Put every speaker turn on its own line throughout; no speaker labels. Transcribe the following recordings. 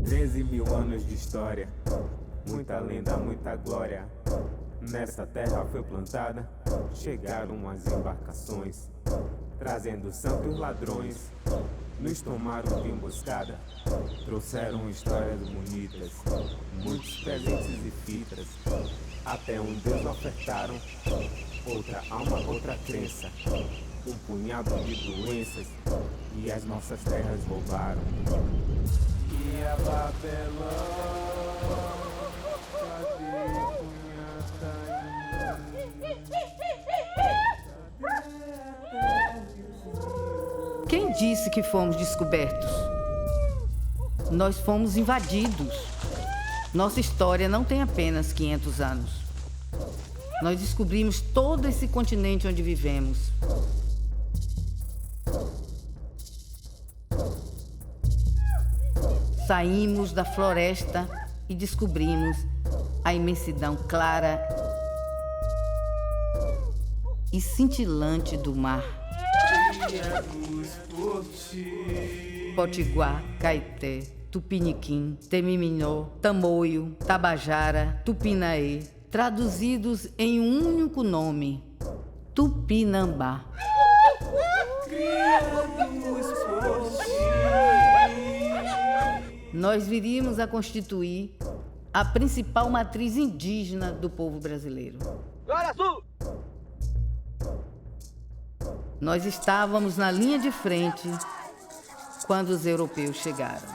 13.000 anos de história, muita lenda, muita glória. Nessa terra foi plantada, chegaram as embarcações, trazendo santos ladrões. Nos tomaram de emboscada, trouxeram histórias bonitas, muitos presentes e fitas. Até um Deus ofertaram, outra alma, outra crença, um punhado de doenças, e as nossas terras roubaram. E a Babelão,
Quem disse que fomos descobertos? Nós fomos invadidos. Nossa história não tem apenas 500 anos. Nós descobrimos todo esse continente onde vivemos. Saímos da floresta e descobrimos a imensidão clara e cintilante do mar. Potiguar, Caeté, Tupiniquim, Temiminó, Tamoio, Tabajara, Tupinaê, traduzidos em um único nome, Tupinambá. Nós viríamos a constituir a principal matriz indígena do povo brasileiro.
Glória Sul!
Nós estávamos na linha de frente quando os europeus chegaram.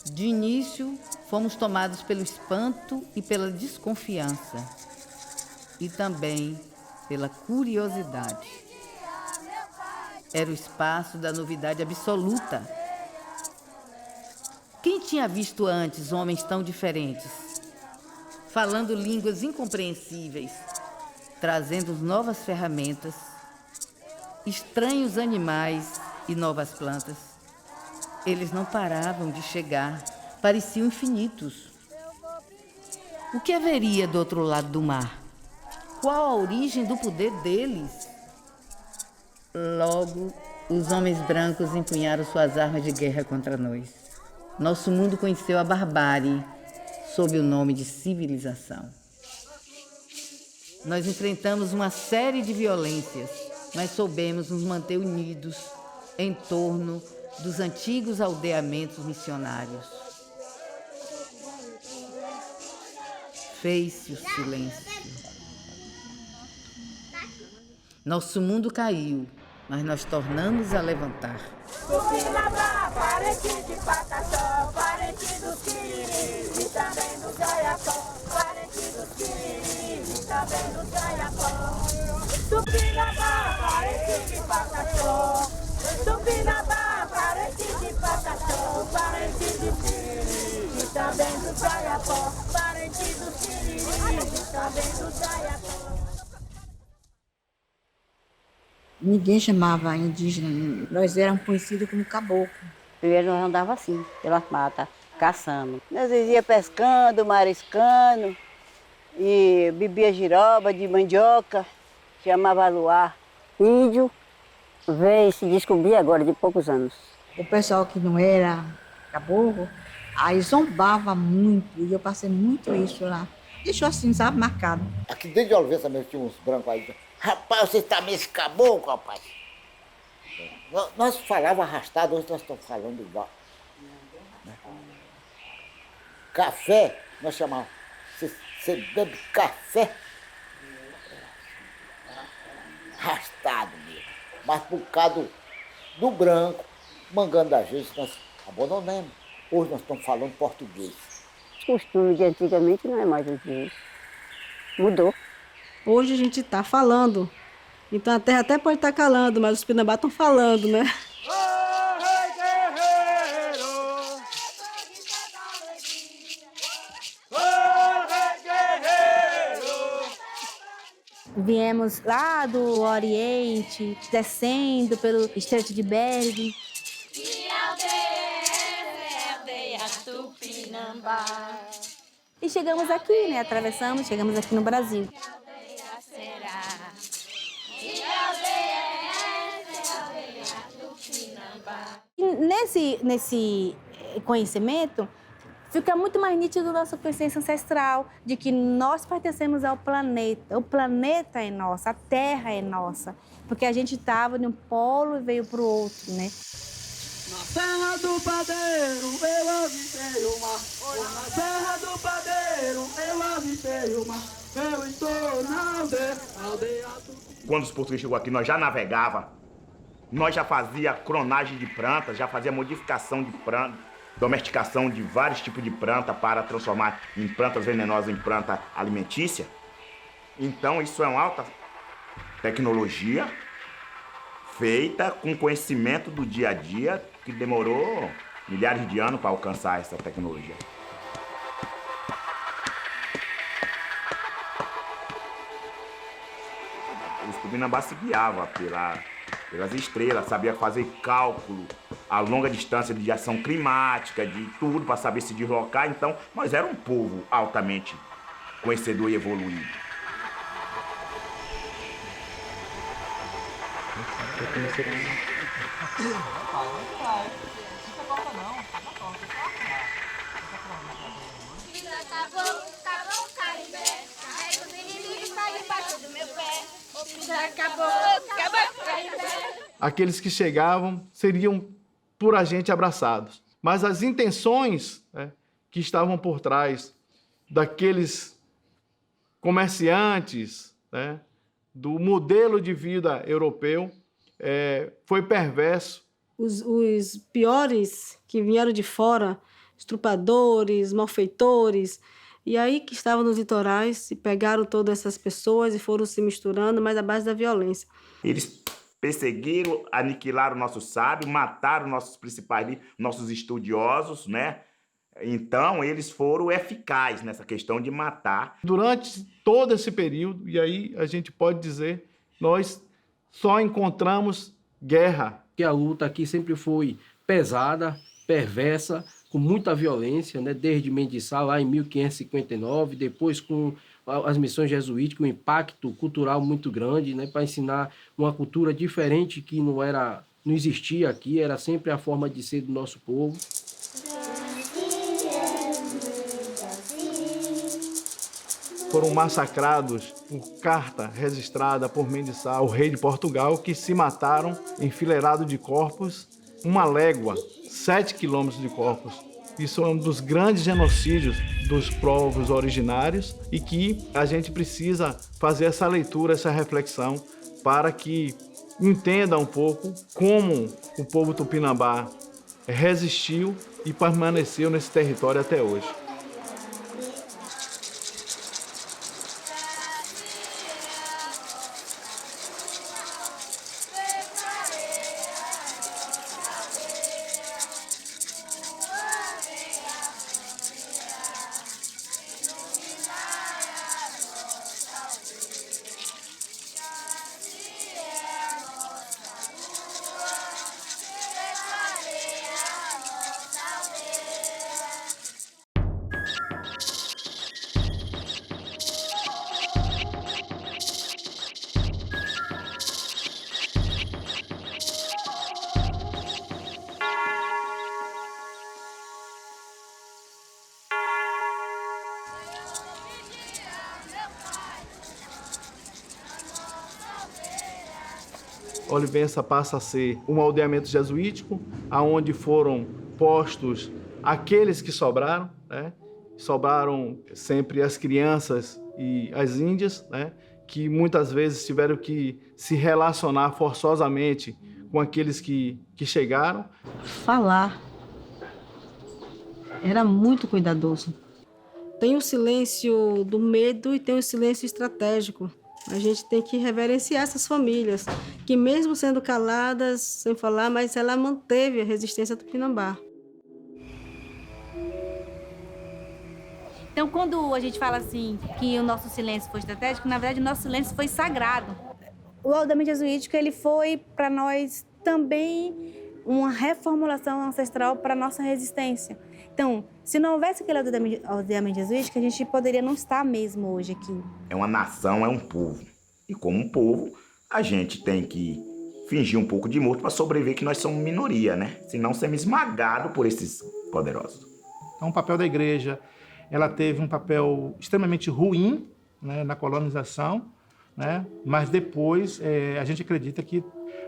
De início, fomos tomados pelo espanto e pela desconfiança, e também pela curiosidade. Era o espaço da novidade absoluta. Quem tinha visto antes homens tão diferentes, falando línguas incompreensíveis, trazendo novas ferramentas, estranhos animais e novas plantas? Eles não paravam de chegar, pareciam infinitos. O que haveria do outro lado do mar? Qual a origem do poder deles? Logo, os homens brancos empunharam suas armas de guerra contra nós. Nosso mundo conheceu a barbárie sob o nome de civilização. Nós enfrentamos uma série de violências, mas soubemos nos manter unidos em torno dos antigos aldeamentos missionários. Fez-se o silêncio. Nosso mundo caiu, mas nós tornamos a levantar.
Tupinambá, parente de Pataxó, parente dos Quiriris e também dos Gaiapó, parente dos Quiriris e também dos Gaiapó. Tupinambá, parente de Pataxó, Tupinambá, parente de Pataxó, parente dos Quiriris e também dos Gaiapó, parente dos Quiriris e também dos Gaiapó.
Ninguém chamava indígena, nós éramos conhecidos como caboclo.
Primeiro nós andávamos assim, pelas matas, caçando. Nós ia pescando, mariscando, e bebia giroba de mandioca, chamava luar. Índio veio se descobrir agora, de poucos anos.
O pessoal que não era caboclo, aí zombava muito, e eu passei muito isso lá. Deixou assim, sabe, marcado.
Aqui dentro de Oliveira também tinha uns brancos aí. Rapaz, você tá meio caboclo, rapaz. Nós falávamos arrastado, hoje nós estamos falando igual. Café, nós chamávamos. Você bebe café? Arrastado mesmo. Mas por causa do branco, mangando da gente, nós abandonamos. Hoje nós estamos falando português.
Os costumes de antigamente não é mais o que mudou.
Hoje a gente está falando, então a terra até pode estar calando, mas os Pinambá estão falando, né?
Viemos lá do Oriente, descendo pelo Estreito de Bering.
Que aldeia é aldeia Tupinambá.
E chegamos aqui, né? Atravessamos, chegamos aqui no Brasil. nesse conhecimento, fica muito mais nítido a nossa consciência ancestral, de que nós pertencemos ao planeta. O planeta é nosso, a Terra é nossa. Porque a gente estava de um polo e veio para o outro, né?
Na Serra do Padeiro, eu avistei o mar. Na Serra do Padeiro, eu avistei o mar. Eu estou na aldeia do...
Quando os portugueses chegou aqui, nós já navegava, nós já fazia clonagem de plantas, já fazia modificação de planta, domesticação de vários tipos de planta para transformar em plantas venenosas em planta alimentícia. Então isso é uma alta tecnologia feita com conhecimento do dia a dia que demorou milhares de anos para alcançar essa tecnologia. Os Tupinambá se guiavam pelas estrelas, sabia fazer cálculo a longa distância de ação climática, de tudo, para saber se deslocar. Então, nós éramos um povo altamente conhecedor e evoluído.
Aqueles que chegavam seriam por a gente abraçados. Mas as intenções, né, que estavam por trás daqueles comerciantes, né, do modelo de vida europeu, foi perverso.
Os piores que vieram de fora, estrupadores, malfeitores, e aí que estavam nos litorais e pegaram todas essas pessoas e foram se misturando, mas à base da violência.
Eles perseguiram, aniquilaram nossos sábios, mataram nossos principais, nossos estudiosos, né? Então, eles foram eficazes nessa questão de matar.
Durante todo esse período, e aí a gente pode dizer, nós só encontramos guerra.
Que a luta aqui sempre foi pesada, perversa, com muita violência, né? Desde Mendes Sá, lá em 1559, depois com as missões jesuíticas, um impacto cultural muito grande, né? Para ensinar uma cultura diferente que não existia aqui, era sempre a forma de ser do nosso povo.
Foram massacrados por carta registrada por Mendes Sá, o rei de Portugal, que se mataram enfileirado de corpos, uma légua, 7 quilômetros de corpos. Isso é um dos grandes genocídios dos povos originários e que a gente precisa fazer essa leitura, essa reflexão, para que entenda um pouco como o povo tupinambá resistiu e permaneceu nesse território até hoje. Olivença passa a ser um aldeamento jesuítico, aonde foram postos aqueles que sobraram, né? Sobraram sempre as crianças e as índias, né? Que muitas vezes tiveram que se relacionar forçosamente com aqueles que chegaram.
Falar era muito cuidadoso.
Tem o silêncio do medo e tem o silêncio estratégico. A gente tem que reverenciar essas famílias, que mesmo sendo caladas, sem falar, mas ela manteve a resistência do Tupinambá.
Então, quando a gente fala assim, que o nosso silêncio foi estratégico, na verdade, o nosso silêncio foi sagrado. O aldeamento jesuítico, ele foi, para nós, também uma reformulação ancestral para a nossa resistência. Então, se não houvesse aquele aldeamento jesuítico, a gente poderia não estar mesmo hoje aqui.
É uma nação, é um povo. E como um povo, a gente tem que fingir um pouco de morto para sobreviver, que nós somos minoria, né? Senão sermos esmagados por esses poderosos.
Então, o papel da igreja, ela teve um papel extremamente ruim, né, na colonização, né? Mas depois a gente acredita que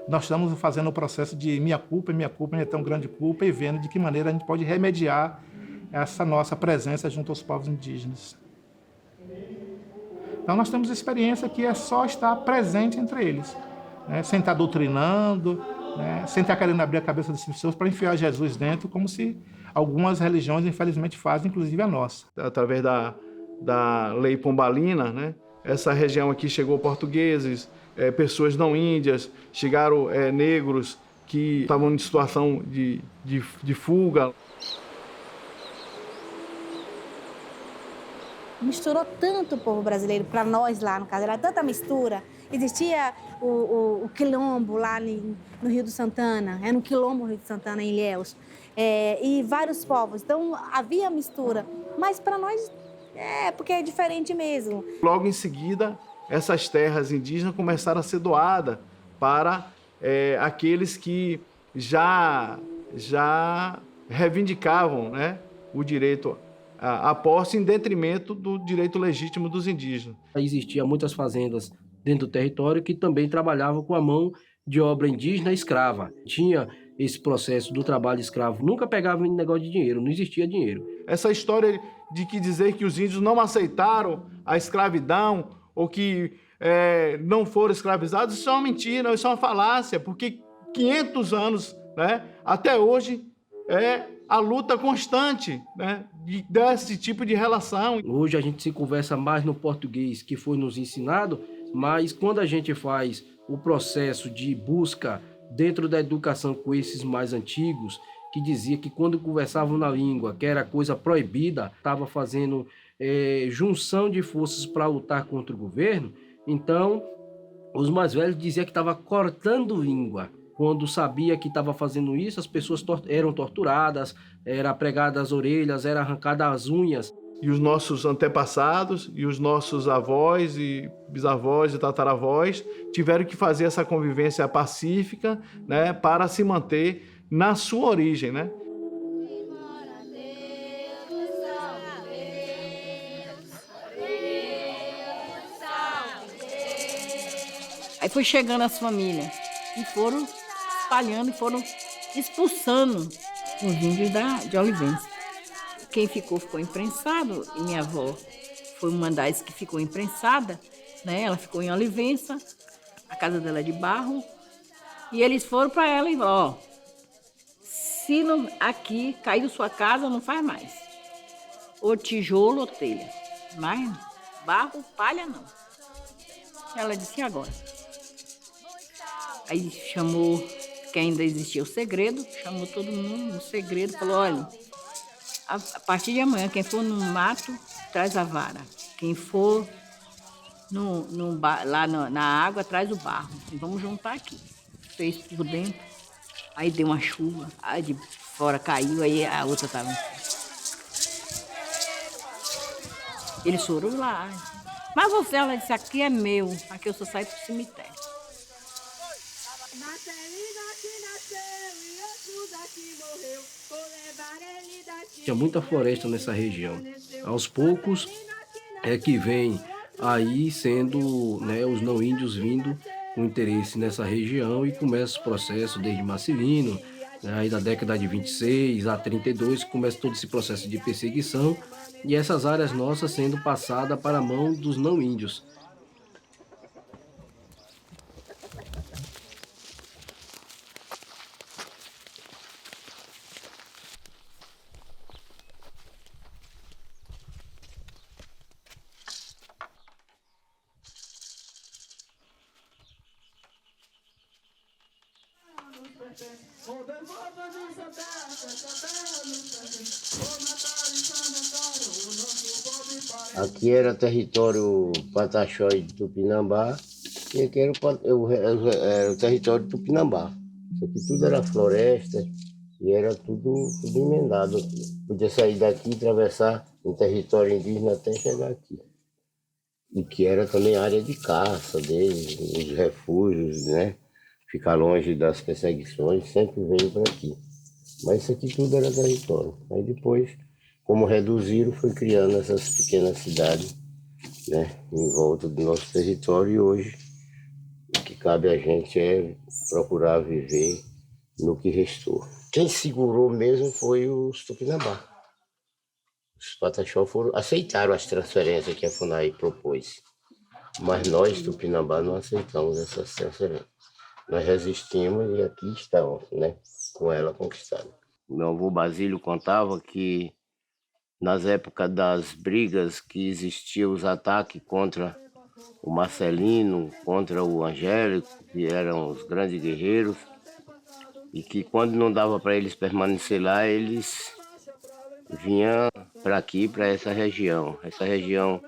nós estamos fazendo o processo de minha culpa é tão grande culpa, e vendo de que maneira a gente pode remediar essa nossa presença junto aos povos indígenas. Então nós temos experiência que é só estar presente entre eles, né? Sem estar doutrinando, né? Sem estar querendo abrir a cabeça das pessoas para enfiar Jesus dentro, como se algumas religiões infelizmente fazem, inclusive a nossa.
Através da lei pombalina, né? Essa região aqui chegou portugueses, pessoas não índias, chegaram negros que estavam em situação de fuga.
Misturou tanto o povo brasileiro, para nós lá, no caso, era tanta mistura. Existia o quilombo lá no Rio do Santana, era um quilombo no Rio do Santana, em Ilhéus, e vários povos. Então, havia mistura, mas para nós, porque é diferente mesmo.
Logo em seguida, essas terras indígenas começaram a ser doadas para aqueles que já reivindicavam, né, o direito à posse em detrimento do direito legítimo dos indígenas.
Existiam muitas fazendas dentro do território que também trabalhavam com a mão de obra indígena escrava. Tinha esse processo do trabalho escravo, nunca pegava em negócio de dinheiro, não existia dinheiro.
Essa história de dizer que os índios não aceitaram a escravidão ou que não foram escravizados, isso é uma mentira, isso é uma falácia, porque 500 anos, né, até hoje, a luta constante, né, desse tipo de relação.
Hoje a gente se conversa mais no português que foi nos ensinado, mas quando a gente faz o processo de busca dentro da educação com esses mais antigos, que dizia que quando conversavam na língua, que era coisa proibida, estava fazendo junção de forças para lutar contra o governo, então os mais velhos diziam que estava cortando língua. Quando sabia que estava fazendo isso, as pessoas eram torturadas, eram pregadas as orelhas, eram arrancadas as unhas.
E os nossos antepassados, e os nossos avós, e bisavós e tataravós tiveram que fazer essa convivência pacífica, né, para se manter na sua origem, né?
Aí foi chegando as famílias e foram espalhando e foram expulsando os índios de Olivença. Quem ficou imprensado, e minha avó foi uma das que ficou imprensada, né? Ela ficou em Olivença, a casa dela é de barro, e eles foram para ela e falaram, se não, aqui caiu sua casa, não faz mais. Ou tijolo ou telha, mas barro, palha não. Ela disse, e agora? Aí chamou, que ainda existia o segredo, chamou todo mundo no segredo, falou, olha, a partir de amanhã, quem for no mato, traz a vara. Quem for lá na água, traz o barro. E vamos juntar aqui. Fez por dentro, aí deu uma chuva, aí de fora caiu, aí a outra estava. Eles foram lá. Mas você, ela disse, aqui é meu, aqui eu só saio pro cemitério.
Tinha muita floresta nessa região. Aos poucos é que vem aí sendo, né, os não índios vindo com interesse nessa região e começa o processo desde Marcelino, né, aí da década de 26 a 32, começa todo esse processo de perseguição e essas áreas nossas sendo passadas para a mão dos não índios.
Aqui era território Pataxó e Tupinambá, e aqui era o território Tupinambá. Isso aqui tudo era floresta e era tudo emendado aqui. Podia sair daqui e atravessar em território indígena até chegar aqui. E que era também área de caça deles, os refúgios, né? ficar longe das perseguições, sempre veio para aqui. Mas isso aqui tudo era território. Aí depois, como reduziram, foi criando essas pequenas cidades, né, em volta do nosso território, e hoje o que cabe a gente é procurar viver no que restou. Quem segurou mesmo foi os Tupinambá. Os Pataxó aceitaram as transferências que a FUNAI propôs, mas nós, Tupinambá, não aceitamos essas transferências. Nós resistimos e aqui estamos, né, com ela conquistada. Meu avô Basílio contava que nas épocas das brigas que existiam os ataques contra o Marcelino, contra o Angélico, que eram os grandes guerreiros, e que quando não dava para eles permanecer lá, eles vinham para aqui, para essa região. Essa região,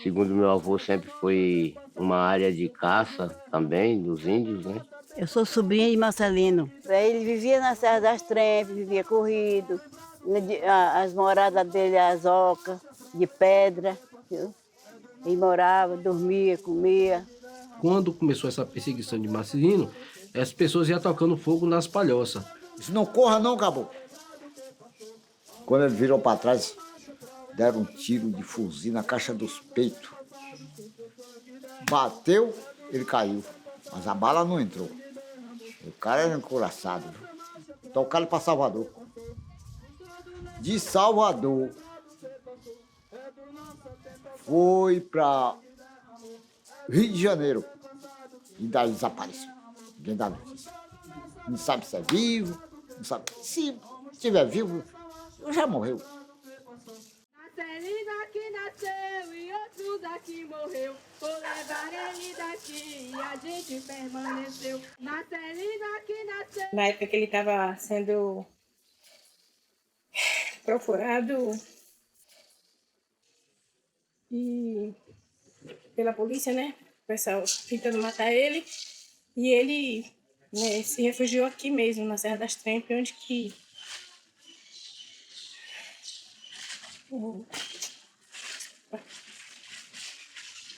segundo meu avô, sempre foi uma área de caça também dos índios, né?
Eu sou sobrinha de Marcelino. Ele vivia na Serra das Trempes, vivia corrido. As moradas dele, as ocas de pedra. Viu? Ele morava, dormia, comia.
Quando começou essa perseguição de Marcelino, as pessoas iam tocando fogo nas palhoças.
Isso não corra não, caboclo. Quando ele virou para trás, deram um tiro de fuzil na caixa dos peitos. Bateu, ele caiu, mas a bala não entrou. O cara era encouraçado. Tocaram para Salvador. De Salvador, foi para Rio de Janeiro. E daí desapareceu. Ninguém dá notícia. Não sabe se é vivo, não sabe. Se estiver vivo, já morreu.
Marcelino aqui nasceu e outros aqui morreu. Vou levar ele daqui e a gente permaneceu. Marcelino aqui nasceu.
Na época que ele estava sendo procurado e pela polícia, né? O pessoal tentando matar ele. E ele, né, se refugiou aqui mesmo, na Serra das Trempes, onde que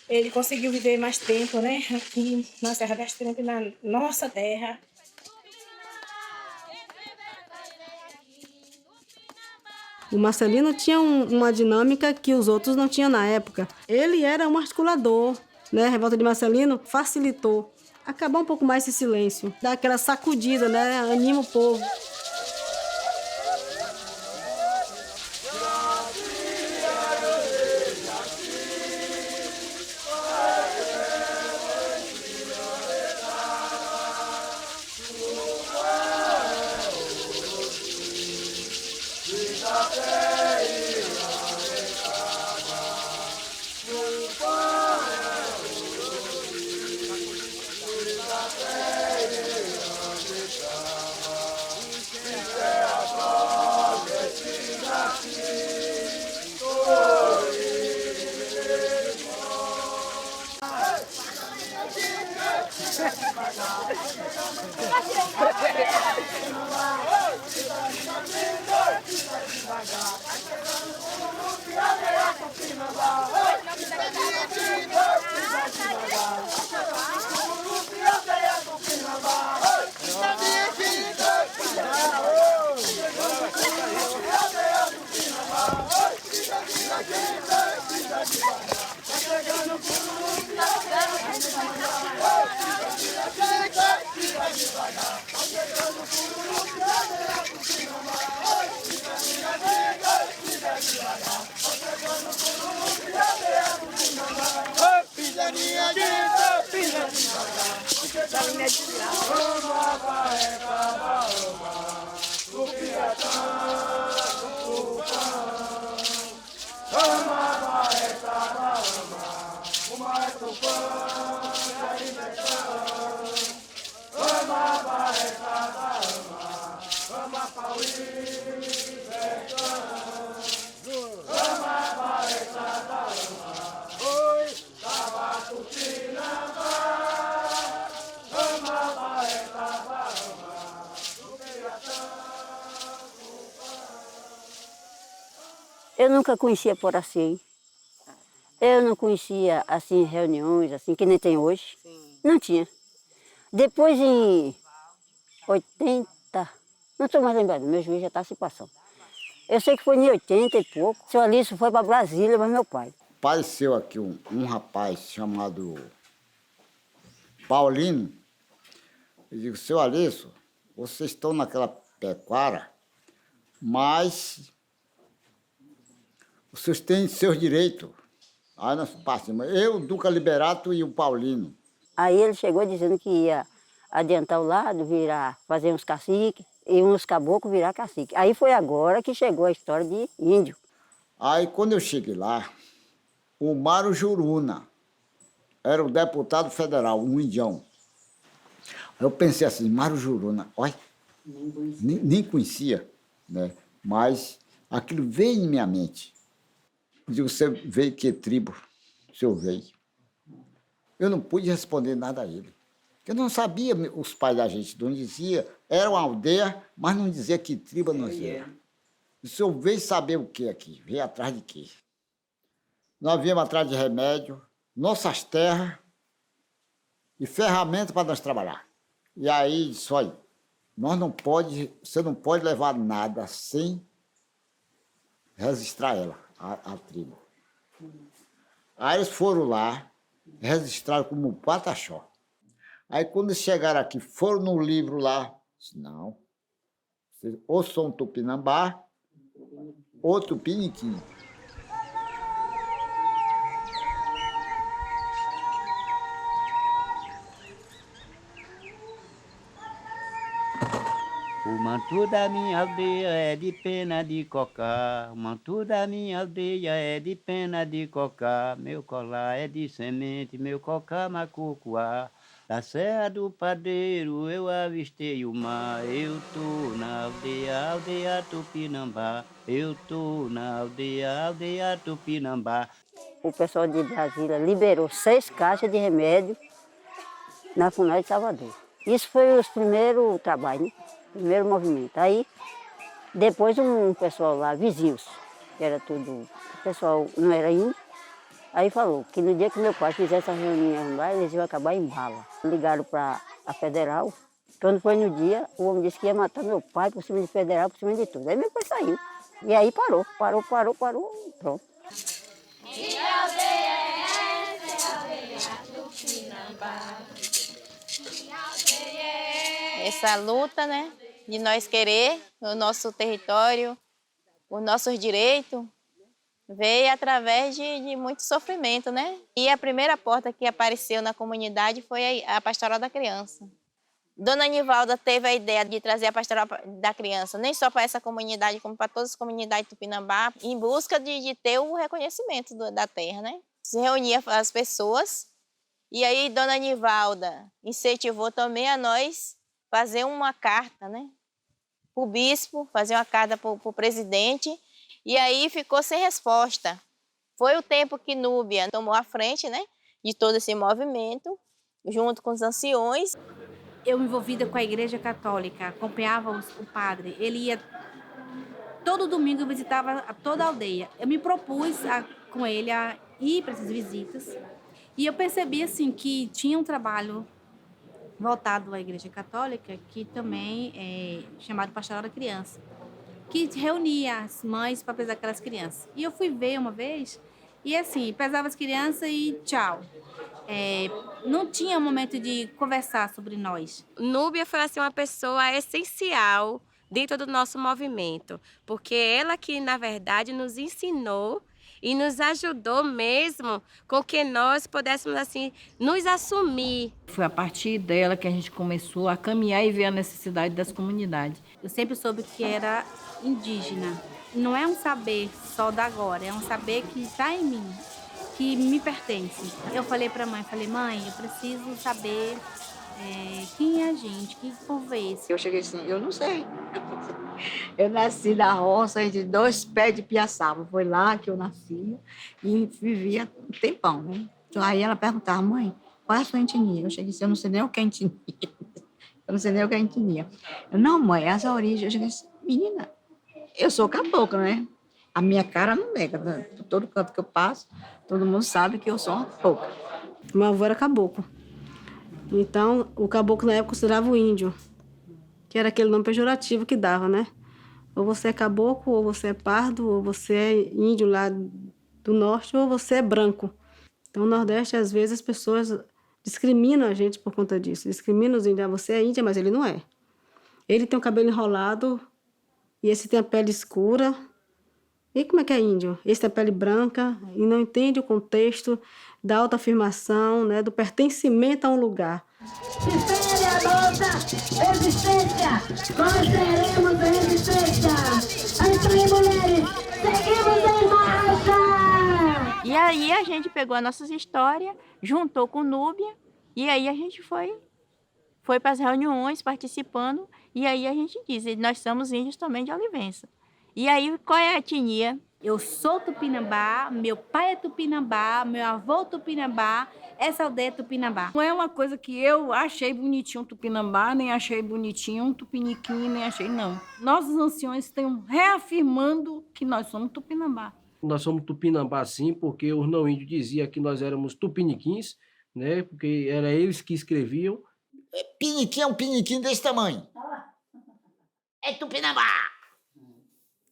ele conseguiu viver mais tempo, né? Aqui na Serra das Trempes, na nossa terra.
O Marcelino tinha uma dinâmica que os outros não tinham na época. Ele era um articulador, né? A revolta de Marcelino facilitou. Acabar um pouco mais esse silêncio, dar aquela sacudida, né? Anima o povo.
Eu nunca conhecia Poracém. Eu não conhecia, assim, reuniões, assim, que nem tem hoje. Sim. Não tinha. Depois, em 80, não estou mais lembrado, meu juiz já está se passando. Eu sei que foi em 80 e pouco. O seu Alício foi para Brasília, mas meu pai.
Apareceu aqui um rapaz chamado Paulino. Eu digo, seu Alício, vocês estão naquela pecuária, mas os senhores têm seus direitos. Aí nós passamos, eu, o Duca Liberato e o Paulino.
Aí ele chegou dizendo que ia adiantar o lado, fazer uns caciques, e uns caboclos virar cacique. Aí foi agora que chegou a história de índio.
Aí quando eu cheguei lá, o Mário Juruna era o deputado federal, um indião. Eu pensei assim, Mário Juruna, olha, nem conhecia, né? Mas aquilo veio em minha mente. Eu digo, você veio que tribo? O senhor veio. Eu não pude responder nada a ele. Eu não sabia os pais da gente, não dizia, era uma aldeia, mas não dizia que tribo nós era. O senhor veio saber o que aqui? Veio atrás de quê? Nós viemos atrás de remédio, nossas terras e ferramentas para nós trabalhar. E aí disse, olha, você não pode levar nada sem registrar ela, a tribo. Aí eles foram lá, registraram como Pataxó. Aí quando eles chegaram aqui, foram no livro lá, disse, não, ou são Tupinambá, ou Tupiniquim.
O manto da minha aldeia é de pena de cocar, o manto da minha aldeia é de pena de cocar, meu colar é de semente, meu cocar macucuá. Da Serra do Padeiro eu avistei o mar, eu tô na aldeia, aldeia Tupinambá, eu tô na aldeia, aldeia Tupinambá.
O pessoal de Brasília liberou 6 caixas de remédio na FUNAI de Salvador. Isso foi os primeiros trabalhos, né? Primeiro movimento. Aí, depois um pessoal lá, vizinhos, que era tudo, o pessoal não era índio, aí falou que no dia que meu pai fizesse essa reunião lá, eles iam acabar em bala. Ligaram para a federal, quando foi no dia, o homem disse que ia matar meu pai por cima de federal, por cima de tudo. Aí meu pai saiu. E aí parou, pronto.
Que aldeia é essa, aldeia Tupinambá?
Essa luta, né, de nós querer o nosso território, os nossos direitos, veio através de muito sofrimento, né? E a primeira porta que apareceu na comunidade foi a Pastoral da Criança. Dona Nivalda teve a ideia de trazer a Pastoral da Criança, nem só para essa comunidade, como para todas as comunidades de Tupinambá, em busca de ter o reconhecimento da terra, né? Se reunia as pessoas, e aí Dona Nivalda incentivou também a nós fazer uma carta, né? Para o bispo, fazer uma carta para o presidente, e aí ficou sem resposta. Foi o tempo que Núbia tomou a frente, né, de todo esse movimento, junto com os anciões.
Eu envolvida com a Igreja Católica, acompanhava o padre, ele ia todo domingo, eu visitava toda a aldeia. Eu me propus com ele a ir para essas visitas, e eu percebi assim, que tinha um trabalho voltado à Igreja Católica, que também é chamado Pastoral da Criança, que reunia as mães para pesar aquelas crianças. E eu fui ver uma vez, e assim, pesava as crianças e tchau. Não tinha momento de conversar sobre nós.
Núbia foi assim, uma pessoa essencial dentro do nosso movimento, porque ela que, na verdade, nos ensinou e nos ajudou mesmo com que nós pudéssemos assim nos assumir.
Foi a partir dela que a gente começou a caminhar e ver a necessidade das comunidades.
Eu sempre soube que era indígena. Não é um saber só da agora, é um saber que está em mim, que me pertence. Eu falei para a mãe, mãe, eu preciso saber quem é a gente, que povo é esse?
Eu cheguei assim, eu não sei. Eu nasci na roça entre 2 pés de piaçaba. Foi lá que eu nasci e vivia um tempão, né? Então, aí ela perguntava, mãe, qual é a sua etnia? Eu cheguei assim, eu não sei nem o que é etnia. Eu não sei nem o que é etnia. Eu, não, mãe, essa origem. Eu cheguei assim, menina, eu sou cabocla, né? A minha cara não nega. Né? Por todo canto que eu passo, todo mundo sabe que eu sou uma cabocla.
Meu avô era caboclo. Então, o caboclo na época considerava o índio, que era aquele nome pejorativo que dava, né? Ou você é caboclo, ou você é pardo, ou você é índio lá do norte, ou você é branco. Então, no Nordeste, às vezes, as pessoas discriminam a gente por conta disso. Discriminam os índios. Você é índia, mas ele não é. Ele tem o cabelo enrolado, e esse tem a pele escura. E como é que é índio? Esse tem a pele branca e não entende o contexto da autoafirmação, né, do pertencimento a um lugar.
Defende a nossa existência, nós teremos resistência. Então, mulheres, seguimos em marcha!
E aí a gente pegou as nossas histórias, juntou com Núbia, e aí a gente foi para as reuniões participando, e aí a gente diz, nós somos índios também de Olivença. E aí, qual é a etnia?
Eu sou Tupinambá, meu pai é Tupinambá, meu avô Tupinambá, essa aldeia é Tupinambá.
Não é uma coisa que eu achei bonitinho Tupinambá, nem achei bonitinho Tupiniquim, nem achei, não. Nossos anciões estão reafirmando que nós somos Tupinambá.
Nós somos Tupinambá, sim, porque os não índios diziam que nós éramos tupiniquins, né? Porque era eles que escreviam.
Piniquim é um piniquim desse tamanho.
É Tupinambá.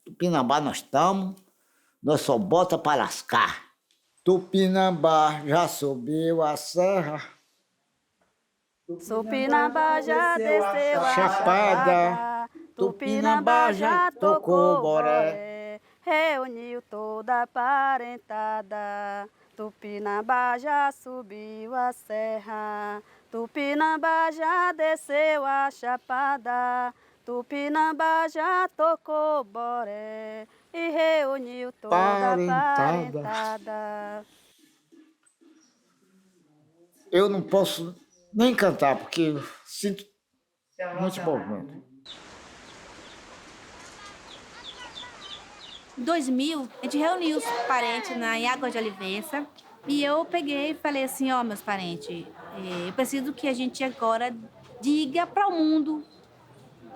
Tupinambá nós estamos, nós só bota para lascar. Tupinambá já subiu a serra.
Tupinambá já desceu a
chapada. Tupinambá já tocou boré.
Reuniu toda a parentada. Tupinambá já subiu a serra. Tupinambá já desceu a chapada. Tupinambá já tocou boré e reuniu toda a parentada.
Eu não posso nem cantar, porque eu sinto muito movimento.
Em 2000, a gente reuniu os parentes em Água de Olivença e eu peguei e falei assim, ó, meus parentes, eu preciso que a gente agora diga para o mundo,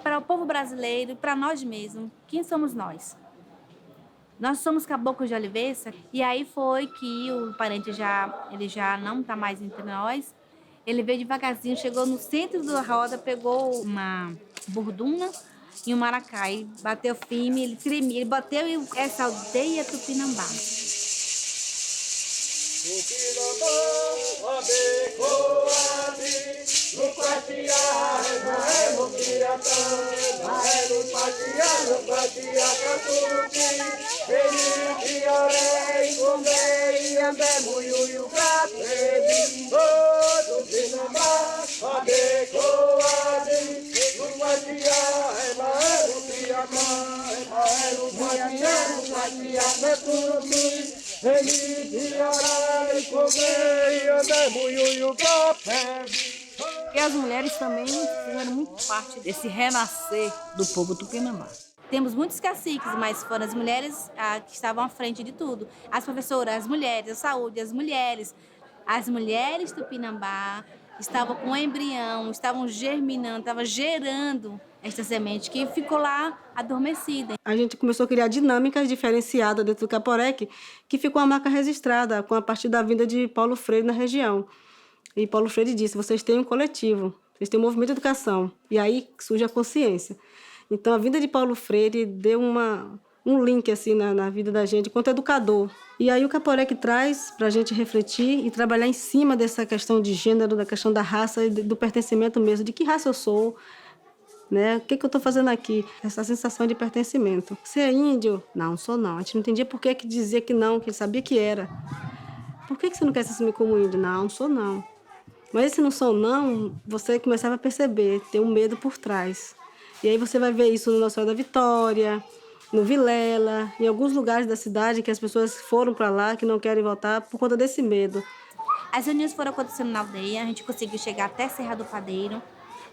para o povo brasileiro, para nós mesmos, quem somos nós. Nós somos caboclos de Olivença, e aí foi que o parente ele já não está mais entre nós. Ele veio devagarzinho, chegou no centro da roda, pegou uma burduna e um maracá, e bateu firme, ele tremia, ele bateu essa aldeia Tupinambá.
E as mulheres também fizeram muito parte desse renascer do povo Tupinambá.
Temos muitos caciques, mas foram as mulheres que estavam à frente de tudo. As professoras, as mulheres, a saúde, as mulheres. As mulheres Tupinambá estavam com o embrião, estavam germinando, estavam gerando esta semente que ficou lá adormecida.
A gente começou a criar dinâmicas diferenciadas dentro do Caporec, que ficou uma marca registrada a partir da vinda de Paulo Freire na região. E Paulo Freire disse, vocês têm um coletivo, vocês têm um movimento de educação. E aí surge a consciência. Então, a vinda de Paulo Freire deu um link assim, na vida da gente, quanto educador. E aí o Caporec traz para a gente refletir e trabalhar em cima dessa questão de gênero, da questão da raça e do pertencimento mesmo, de que raça eu sou, né? O que eu estou fazendo aqui? Essa sensação de pertencimento. Você é índio? Não, sou não. A gente não entendia por que dizia que não, que ele sabia que era. Por que você não quer se assumir como índio? Não, sou não. Mas esse não sou não, você começava a perceber, tem um medo por trás. E aí você vai ver isso no Nossa Senhora da Vitória, no Vilela, em alguns lugares da cidade que as pessoas foram para lá, que não querem voltar por conta desse medo.
As reuniões foram acontecendo na aldeia, a gente conseguiu chegar até Serra do Padeiro,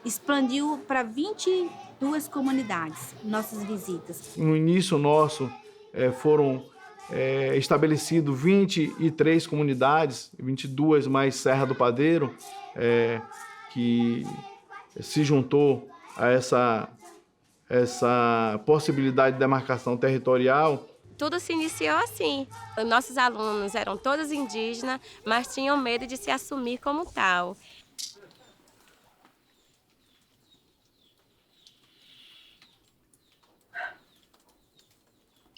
expandiu para 22 comunidades, nossas visitas.
No início nosso foram estabelecidos 23 comunidades, 22 mais Serra do Padeiro, que se juntou a essa possibilidade de demarcação territorial.
Tudo se iniciou assim. Os nossos alunos eram todos indígenas, mas tinham medo de se assumir como tal.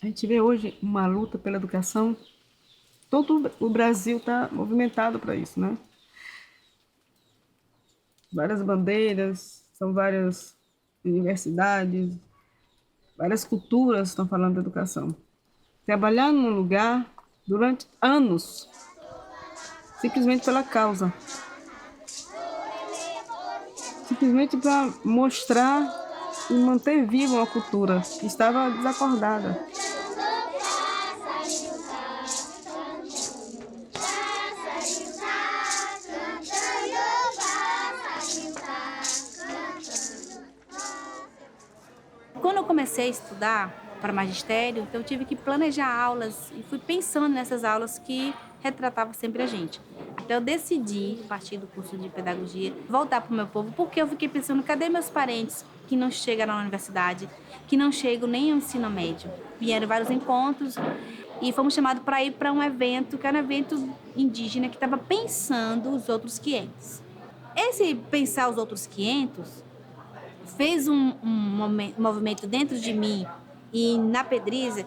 A gente vê hoje uma luta pela educação. Todo o Brasil está movimentado para isso, né? Várias bandeiras, são várias universidades, várias culturas estão falando de educação. Trabalhar num lugar durante anos, simplesmente pela causa. Simplesmente para mostrar e manter viva uma cultura que estava desacordada.
Quando eu comecei a estudar para magistério, então eu tive que planejar aulas e fui pensando nessas aulas que retratavam sempre a gente. Então eu decidi, a partir do curso de pedagogia, voltar para o meu povo, porque eu fiquei pensando, cadê meus parentes que não chegam na universidade, que não chegam nem ao ensino médio? Vieram vários encontros e fomos chamados para ir para um evento, que era um evento indígena, que estava pensando os outros 500. Esse pensar os outros 500 fez um movimento dentro de mim e na Pedriza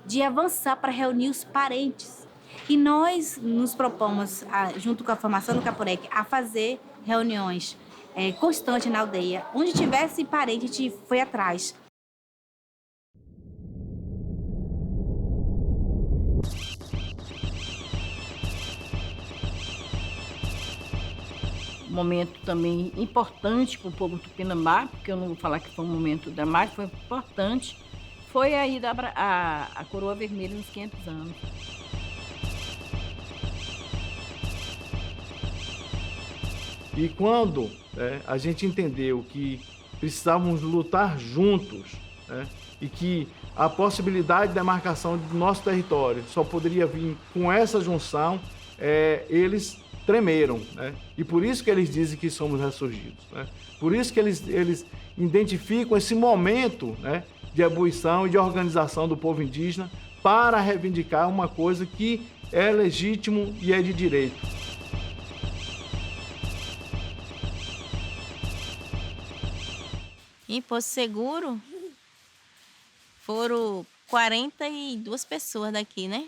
de avançar para reunir os parentes. E nós nos propomos, junto com a formação do Capurec, a fazer reuniões constantes na aldeia. Onde tivesse parente, a gente foi atrás.
Momento também importante para o povo tupinambá, porque eu não vou falar que foi um momento dramático, foi importante, foi a ida à Coroa Vermelha nos 500 anos.
E quando a gente entendeu que precisávamos lutar juntos, e que a possibilidade de demarcação do nosso território só poderia vir com essa junção, eles tremeram, e por isso que eles dizem que somos ressurgidos, por isso que eles identificam esse momento, de ebulição e de organização do povo indígena para reivindicar uma coisa que é legítimo e é de direito.
Em Porto Seguro foram 42 pessoas daqui, né,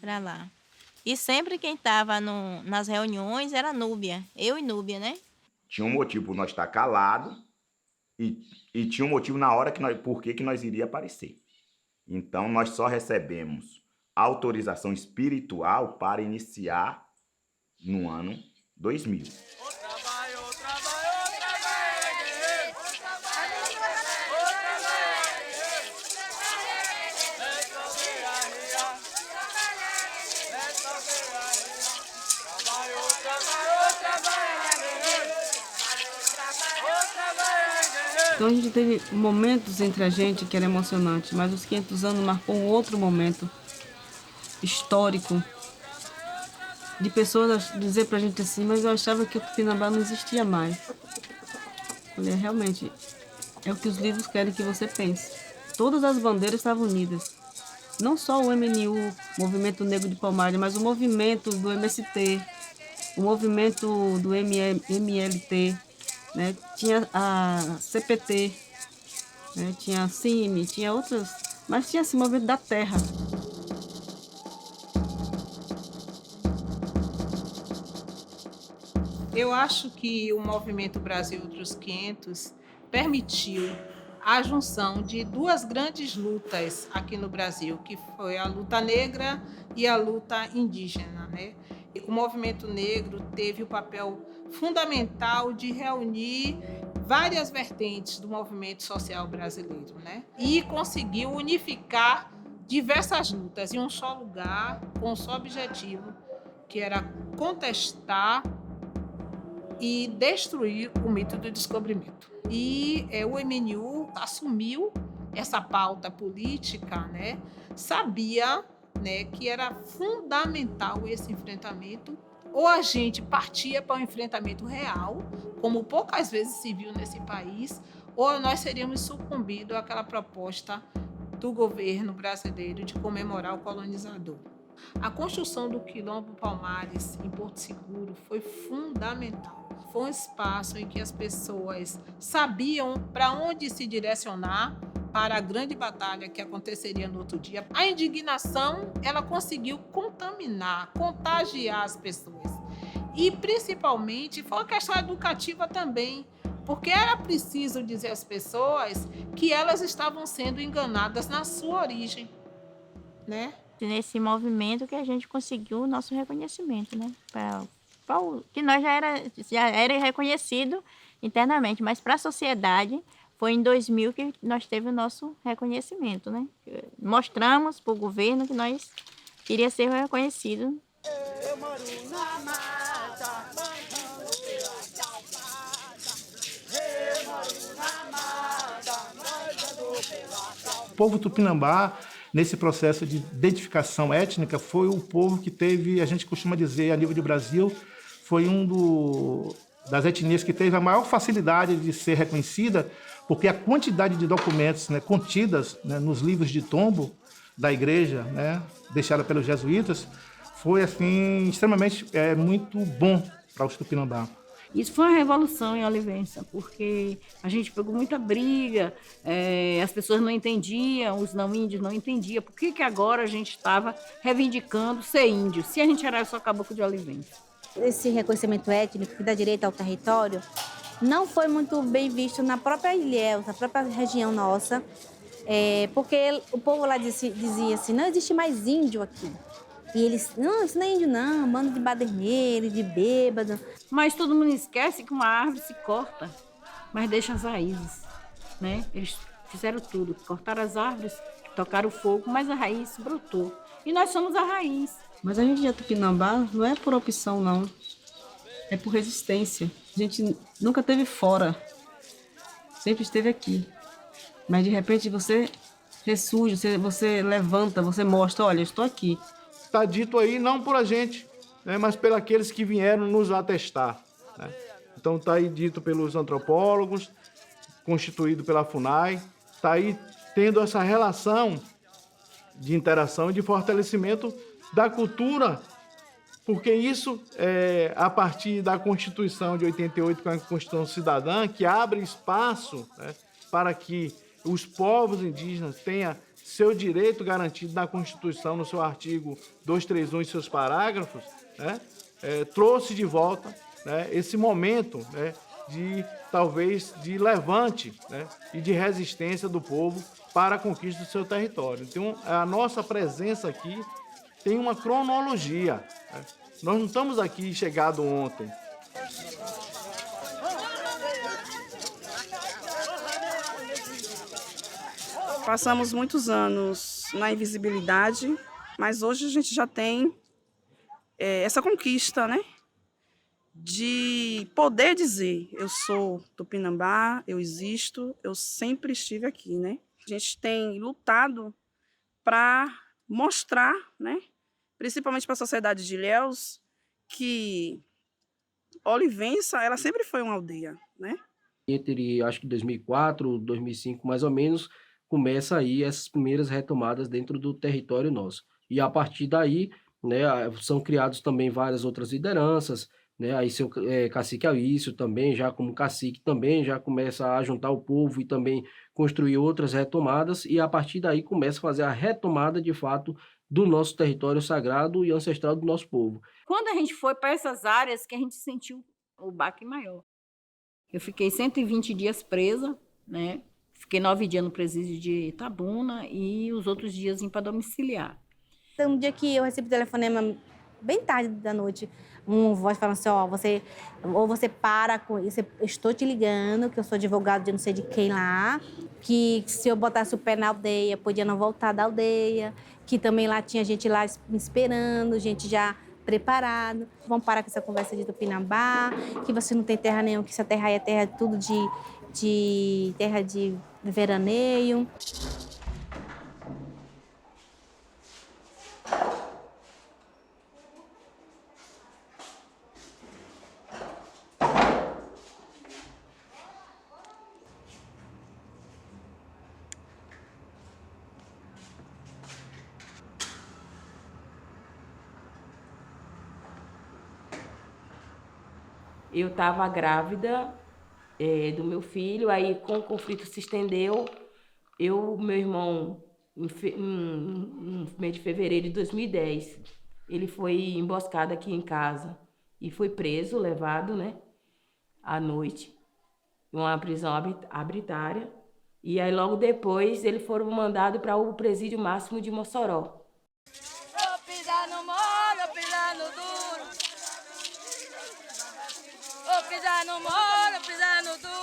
para lá. E sempre quem estava nas reuniões era Núbia, eu e Núbia, né?
Tinha um motivo por nós estar calado e tinha um motivo na hora por que nós iria aparecer. Então nós só recebemos autorização espiritual para iniciar no ano 2000.
Então a gente teve momentos entre a gente que era emocionante, mas os 500 anos marcou um outro momento histórico de pessoas dizer pra gente assim, mas eu achava que o Tupinambá não existia mais. Falei, realmente, é o que os livros querem que você pense. Todas as bandeiras estavam unidas. Não só o MNU, Movimento Negro de Palmares, mas o movimento do MST, o movimento do MLT, né? Tinha a CPT, né? Tinha a CIMI, tinha outras, mas tinha esse movimento da terra.
Eu acho que o Movimento Brasil dos 500 permitiu a junção de duas grandes lutas aqui no Brasil, que foi a luta negra e a luta indígena, né? O movimento negro teve o papel fundamental de reunir várias vertentes do movimento social brasileiro, né? E conseguiu unificar diversas lutas em um só lugar, com um só objetivo, que era contestar e destruir o mito do descobrimento. E o MNU assumiu essa pauta política, né? Sabia, né, que era fundamental esse enfrentamento. Ou a gente partia para um enfrentamento real, como poucas vezes se viu nesse país, ou nós seríamos sucumbidos àquela proposta do governo brasileiro de comemorar o colonizador. A construção do Quilombo Palmares em Porto Seguro foi fundamental. Foi um espaço em que as pessoas sabiam para onde se direcionar para a grande batalha que aconteceria no outro dia. A indignação, ela conseguiu contaminar, contagiar as pessoas. E, principalmente, foi uma questão educativa também, porque era preciso dizer às pessoas que elas estavam sendo enganadas na sua origem, né?
Nesse movimento que a gente conseguiu o nosso reconhecimento, né? Que nós já era reconhecido internamente, mas para a sociedade foi em 2000 que nós teve o nosso reconhecimento, né? Mostramos para o governo que nós queria ser reconhecido.
Eu moro na mata, eu moro na mata,
O povo tupinambá, nesse processo de identificação étnica, foi o povo que teve, a gente costuma dizer, a nível de Brasil, foi das etnias que teve a maior facilidade de ser reconhecida, porque a quantidade de documentos, né, contidas, né, nos livros de tombo da igreja, né, deixada pelos jesuítas, foi assim, extremamente muito bom para os tupinambá.
Isso foi uma revolução em Olivença, porque a gente pegou muita briga, as pessoas não entendiam, os não índios não entendiam. Por que agora a gente estava reivindicando ser índio, se a gente era só caboclo de Olivença?
Esse reconhecimento étnico que dá direito ao território não foi muito bem visto na própria Ilhéus, na própria região nossa, porque o povo lá dizia assim, não existe mais índio aqui. E eles, não, isso não é índio não, bando de baderneiro, de bêbado.
Mas todo mundo esquece que uma árvore se corta, mas deixa as raízes, né? Eles fizeram tudo, cortaram as árvores, tocaram o fogo, mas a raiz brotou. E nós somos a raiz.
Mas a gente de Tupinambá não é por opção, não. É por resistência. A gente nunca esteve fora. Sempre esteve aqui. Mas, de repente, você ressurge, você levanta, você mostra, olha, eu estou aqui.
Está dito aí não por a gente, né, mas pelos aqueles que vieram nos atestar. Né? Então está aí dito pelos antropólogos, constituído pela FUNAI, está aí tendo essa relação de interação e de fortalecimento da cultura, porque isso é a partir da Constituição de 88, com a Constituição Cidadã, que abre espaço, né, para que os povos indígenas tenham seu direito garantido na Constituição, no seu artigo 231 e seus parágrafos, né, trouxe de volta, né, esse momento, né, talvez de levante, né, e de resistência do povo para a conquista do seu território. Então, a nossa presença aqui tem uma cronologia. Né? Nós não estamos aqui chegado ontem.
Passamos muitos anos na invisibilidade, mas hoje a gente já tem essa conquista, né? De poder dizer, eu sou tupinambá, eu existo, eu sempre estive aqui, né? A gente tem lutado para mostrar, né? Principalmente para a sociedade de Ilhéus, que Olivença, ela sempre foi uma aldeia, né?
Entre, acho que 2004, 2005, mais ou menos, começa aí essas primeiras retomadas dentro do território nosso. E a partir daí, né, são criados também várias outras lideranças, né? Aí seu cacique Alício também, já como cacique, também já começa a juntar o povo e também construir outras retomadas, e a partir daí começa a fazer a retomada, de fato, do nosso território sagrado e ancestral do nosso povo.
Quando a gente foi para essas áreas que a gente sentiu o baque maior. Eu fiquei 120 dias presa, né? Fiquei 9 dias no presídio de Itabuna e os outros dias para domiciliar.
Então, um dia que eu recebi o telefonema bem tarde da noite, uma voz falando assim, ó, você para com isso, eu estou te ligando, que eu sou advogado de não sei de quem lá, que se eu botasse o pé na aldeia, podia não voltar da aldeia, que também lá tinha gente lá me esperando, gente já preparado. Vamos parar com essa conversa de Tupinambá, que você não tem terra nenhuma, que essa terra aí é terra tudo de terra de veraneio.
Eu estava grávida do meu filho, aí com o conflito se estendeu,
Meu irmão, no mês de fevereiro de 2010, ele foi emboscado aqui em casa e foi preso, levado, né, à noite, em uma prisão arbitrária. E aí, logo depois, eles foram mandados para o presídio máximo de Mossoró.
Vou pisar no mole, vou pisar no duro. Vou pisar no mole, vou pisar no duro.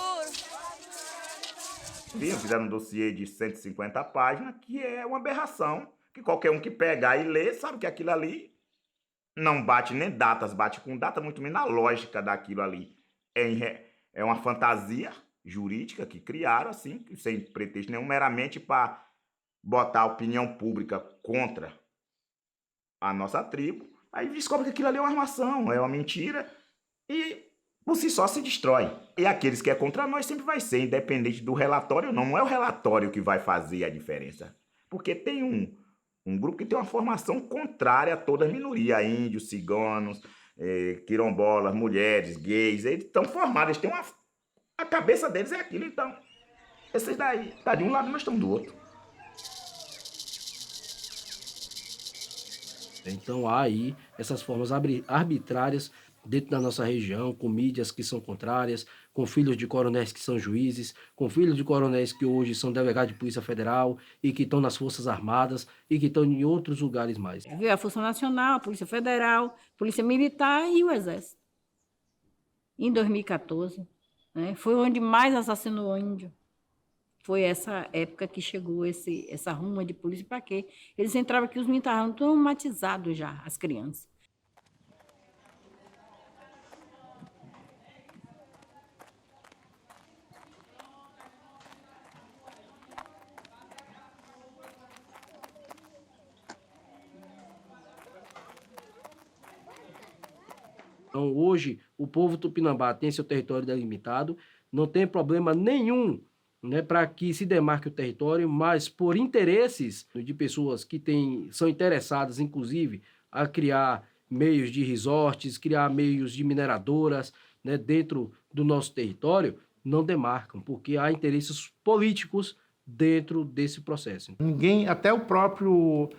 Fizeram um dossiê de 150 páginas, que é uma aberração, que qualquer um que pegar e ler sabe que aquilo ali não bate nem datas, bate com data, muito menos na lógica daquilo ali. É uma fantasia jurídica que criaram, assim, sem pretexto nenhum, meramente para botar a opinião pública contra a nossa tribo. Aí descobre que aquilo ali é uma armação, é uma mentira, e por si só se destrói. E aqueles que é contra nós sempre vai ser, independente do relatório ou não. Não é o relatório que vai fazer a diferença. Porque tem um grupo que tem uma formação contrária a toda a minoria. Índios, ciganos, quilombolas, mulheres, gays. Eles estão formados, eles têm uma... A cabeça deles é aquilo, então. Esses daí, tá de um lado, nós estamos do outro.
Então há aí essas formas arbitrárias dentro da nossa região, com mídias que são contrárias, com filhos de coronéis que são juízes, com filhos de coronéis que hoje são delegados de Polícia Federal e que estão nas Forças Armadas e que estão em outros lugares mais.
Veio a Força Nacional, a Polícia Federal, Polícia Militar e o Exército. Em 2014, né, foi onde mais assassinou índio. Foi essa época que chegou essa ruma de polícia. Para quê? Eles entravam aqui, os meninos estavam traumatizados já, as crianças.
Então, hoje, o povo tupinambá tem seu território delimitado, não tem problema nenhum, né, para que se demarque o território, mas por interesses de pessoas que são interessadas, inclusive, a criar meios de resorts, criar meios de mineradoras, né, dentro do nosso território, não demarcam, porque há interesses políticos dentro desse processo.
Ninguém, até o próprio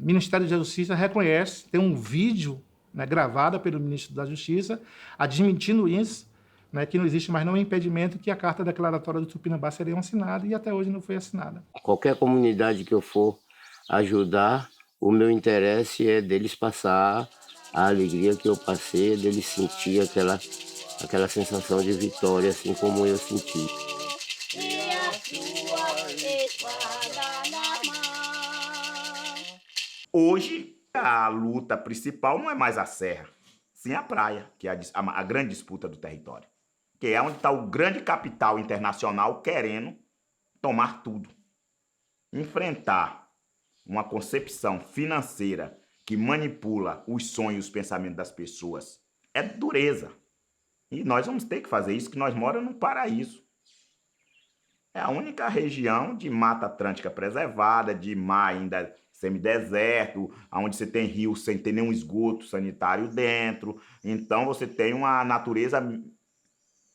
Ministério da Justiça reconhece, tem um vídeo, né, gravada pelo ministro da Justiça, admitindo isso, né, que não existe mais nenhum impedimento que a Carta Declaratória do Tupinambá seria assinada e até hoje não foi assinada.
Qualquer comunidade que eu for ajudar, o meu interesse é deles passar a alegria que eu passei, deles sentir aquela sensação de vitória, assim como eu senti.
E a sua espada na mão.
Hoje, a luta principal não é mais a serra, sim a praia, que é a grande disputa do território. Que é onde está o grande capital internacional querendo tomar tudo. Enfrentar uma concepção financeira que manipula os sonhos e os pensamentos das pessoas é dureza. E nós vamos ter que fazer isso, que nós moramos num paraíso. É a única região de Mata Atlântica preservada, de mar ainda semideserto, onde você tem rio sem ter nenhum esgoto sanitário dentro. Então você tem uma natureza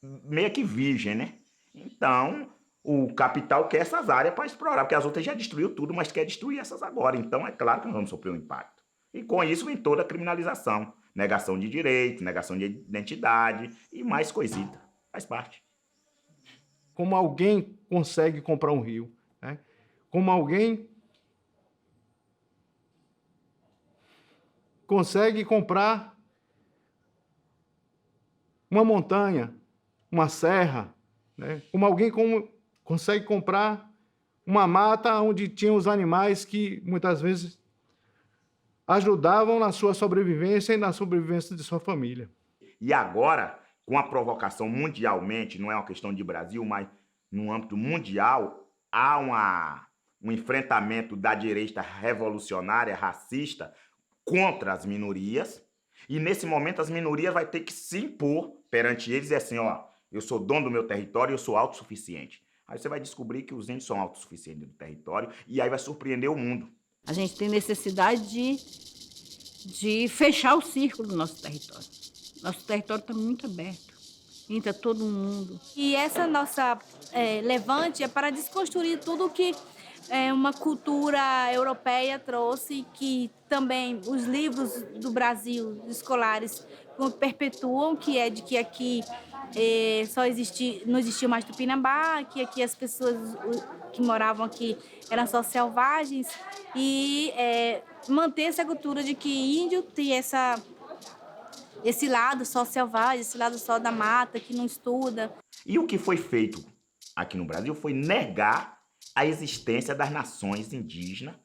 meio que virgem, né? Então o capital quer essas áreas para explorar, porque as outras já destruiu tudo, mas quer destruir essas agora. Então é claro que nós vamos sofrer um impacto. E com isso vem toda a criminalização, negação de direito, negação de identidade e mais coisita. Faz parte.
Como alguém consegue comprar um rio, né? Como alguém consegue comprar uma montanha, uma serra, né? Como alguém consegue comprar uma mata onde tinha os animais que muitas vezes ajudavam na sua sobrevivência e na sobrevivência de sua família.
E agora, com a provocação mundialmente, não é uma questão de Brasil, mas no âmbito mundial, há um enfrentamento da direita revolucionária, racista, contra as minorias, e nesse momento as minorias vão ter que se impor perante eles e assim, ó, eu sou dono do meu território, eu sou autossuficiente. Aí você vai descobrir que os índios são autossuficientes do território e aí vai surpreender o mundo.
A gente tem necessidade de fechar o círculo do nosso território. Nosso território está muito aberto, entra todo mundo.
E essa nossa levante é para desconstruir tudo que uma cultura europeia trouxe, que também os livros do Brasil, escolares, perpetuam, que é de que aqui não existia mais Tupinambá, que aqui as pessoas que moravam aqui eram só selvagens, e manter essa cultura de que índio tem esse lado só selvagem, esse lado só da mata, que não estuda.
E o que foi feito aqui no Brasil foi negar a existência das nações indígenas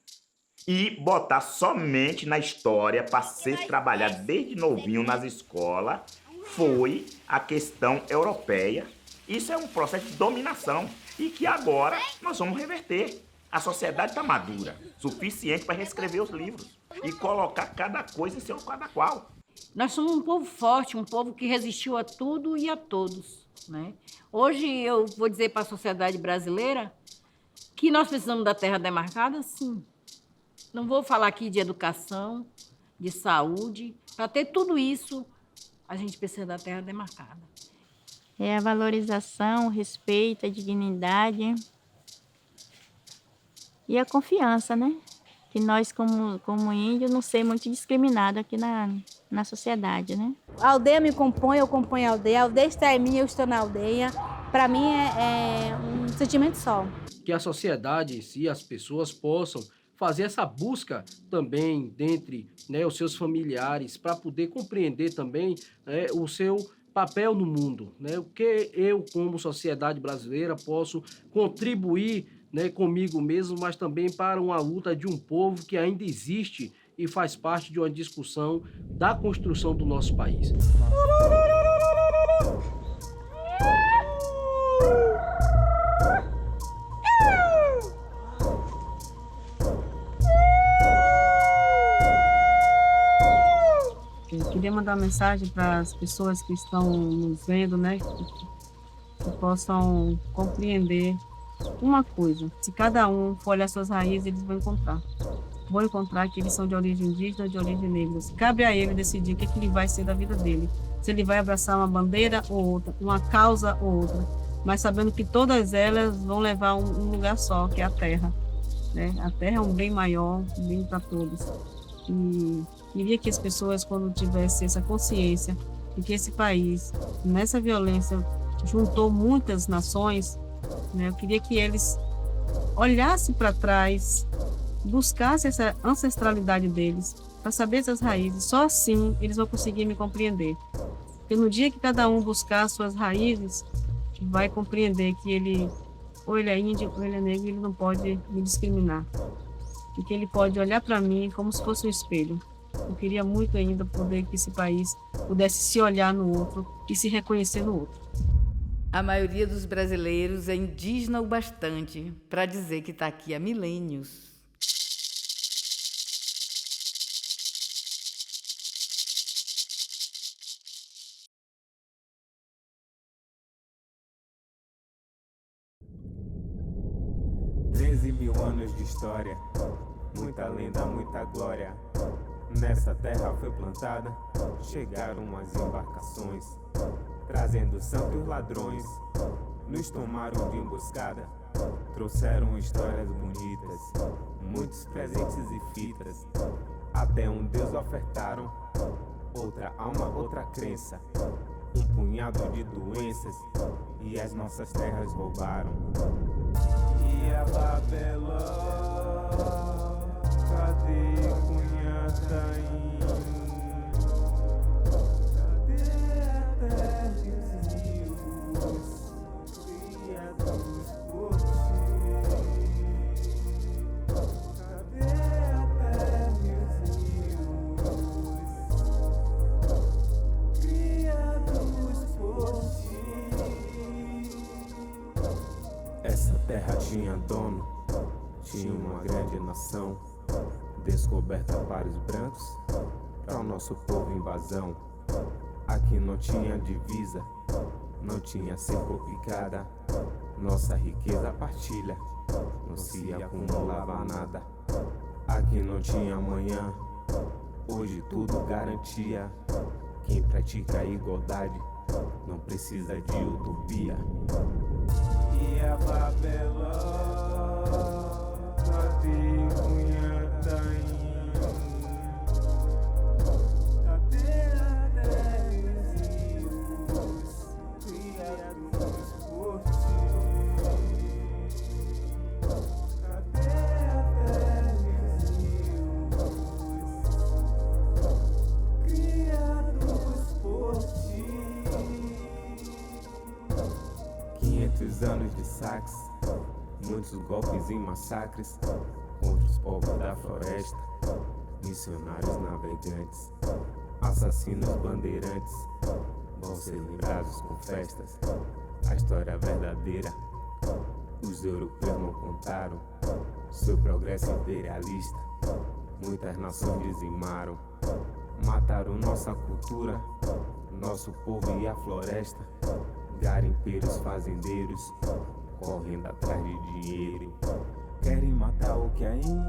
e botar somente na história para ser trabalhado desde novinho nas escolas, foi a questão europeia. Isso é um processo de dominação e que agora nós vamos reverter. A sociedade está madura, suficiente para reescrever os livros e colocar cada coisa em seu cada qual.
Nós somos um povo forte, um povo que resistiu a tudo e a todos, né? Hoje eu vou dizer para a sociedade brasileira que nós precisamos da terra demarcada, sim. Não vou falar aqui de educação, de saúde. Para ter tudo isso, a gente precisa da terra demarcada.
É a valorização, o respeito, a dignidade e a confiança, né? Que nós, como índios, não ser muito discriminados aqui na sociedade, né?
A aldeia me compõe, eu componho a aldeia está em mim, eu estou na aldeia. Para mim é um sentimento só.
Que a sociedade em si, as pessoas possam fazer essa busca também dentre, né, os seus familiares, para poder compreender também o seu papel no mundo, né? O que eu, como sociedade brasileira, posso contribuir, né, comigo mesmo, mas também para uma luta de um povo que ainda existe e faz parte de uma discussão da construção do nosso país.
Eu queria mandar uma mensagem para as pessoas que estão nos vendo, né, que possam compreender uma coisa: se cada um for olhar suas raízes, eles vão encontrar que eles são de origem indígena ou de origem negra. Cabe a ele decidir o que ele vai ser da vida dele, se ele vai abraçar uma bandeira ou outra, uma causa ou outra, mas sabendo que todas elas vão levar a um lugar só, que é a terra, né? A terra é um bem maior, um bem para todos. E queria que as pessoas, quando tivessem essa consciência de que esse país, nessa violência, juntou muitas nações, né? Eu queria que eles olhassem para trás, buscassem essa ancestralidade deles, para saber essas raízes. Só assim eles vão conseguir me compreender. Porque no dia que cada um buscar as suas raízes, vai compreender que ele, ou ele é índio, ou ele é negro, ele não pode me discriminar. E que ele pode olhar para mim como se fosse um espelho. Eu queria muito ainda poder que esse país pudesse se olhar no outro e se reconhecer no outro.
A maioria dos brasileiros é indígena o bastante para dizer que está aqui há milênios.
Mil anos de história, muita lenda, muita glória. Nessa terra foi plantada, chegaram as embarcações, trazendo santos ladrões, nos tomaram de emboscada, trouxeram histórias bonitas, muitos presentes e fitas, até um Deus ofertaram, outra alma, outra crença, um punhado de doenças, e as nossas terras roubaram. E a Babeló, cadê Cunhataim? Cadê a terra e os rios, criados por ti? Cadê a terra e os rios, criados por ti? Essa terra tinha dono, tinha uma grande nação, descoberta para os brancos, para o nosso povo invasão. Aqui não tinha divisa, não tinha cerco picada, nossa riqueza partilha, não se acumulava nada. Aqui não tinha amanhã, hoje tudo garantia. Quem pratica a igualdade não precisa de utopia. E a Babeló, cadê Cunhataim? Cadê Adélios e os criados por ti? Cadê Adélios e os criados por ti? 500 anos de saques, muitos golpes e massacres contra os povos da floresta, missionários navegantes, assassinos bandeirantes, vão ser lembrados com festas. A história verdadeira, os europeus não contaram, seu progresso imperialista, muitas nações dizimaram, mataram nossa cultura, nosso povo e a floresta. Garimpeiros, fazendeiros, correndo atrás de dinheiro. Querem matar o que ainda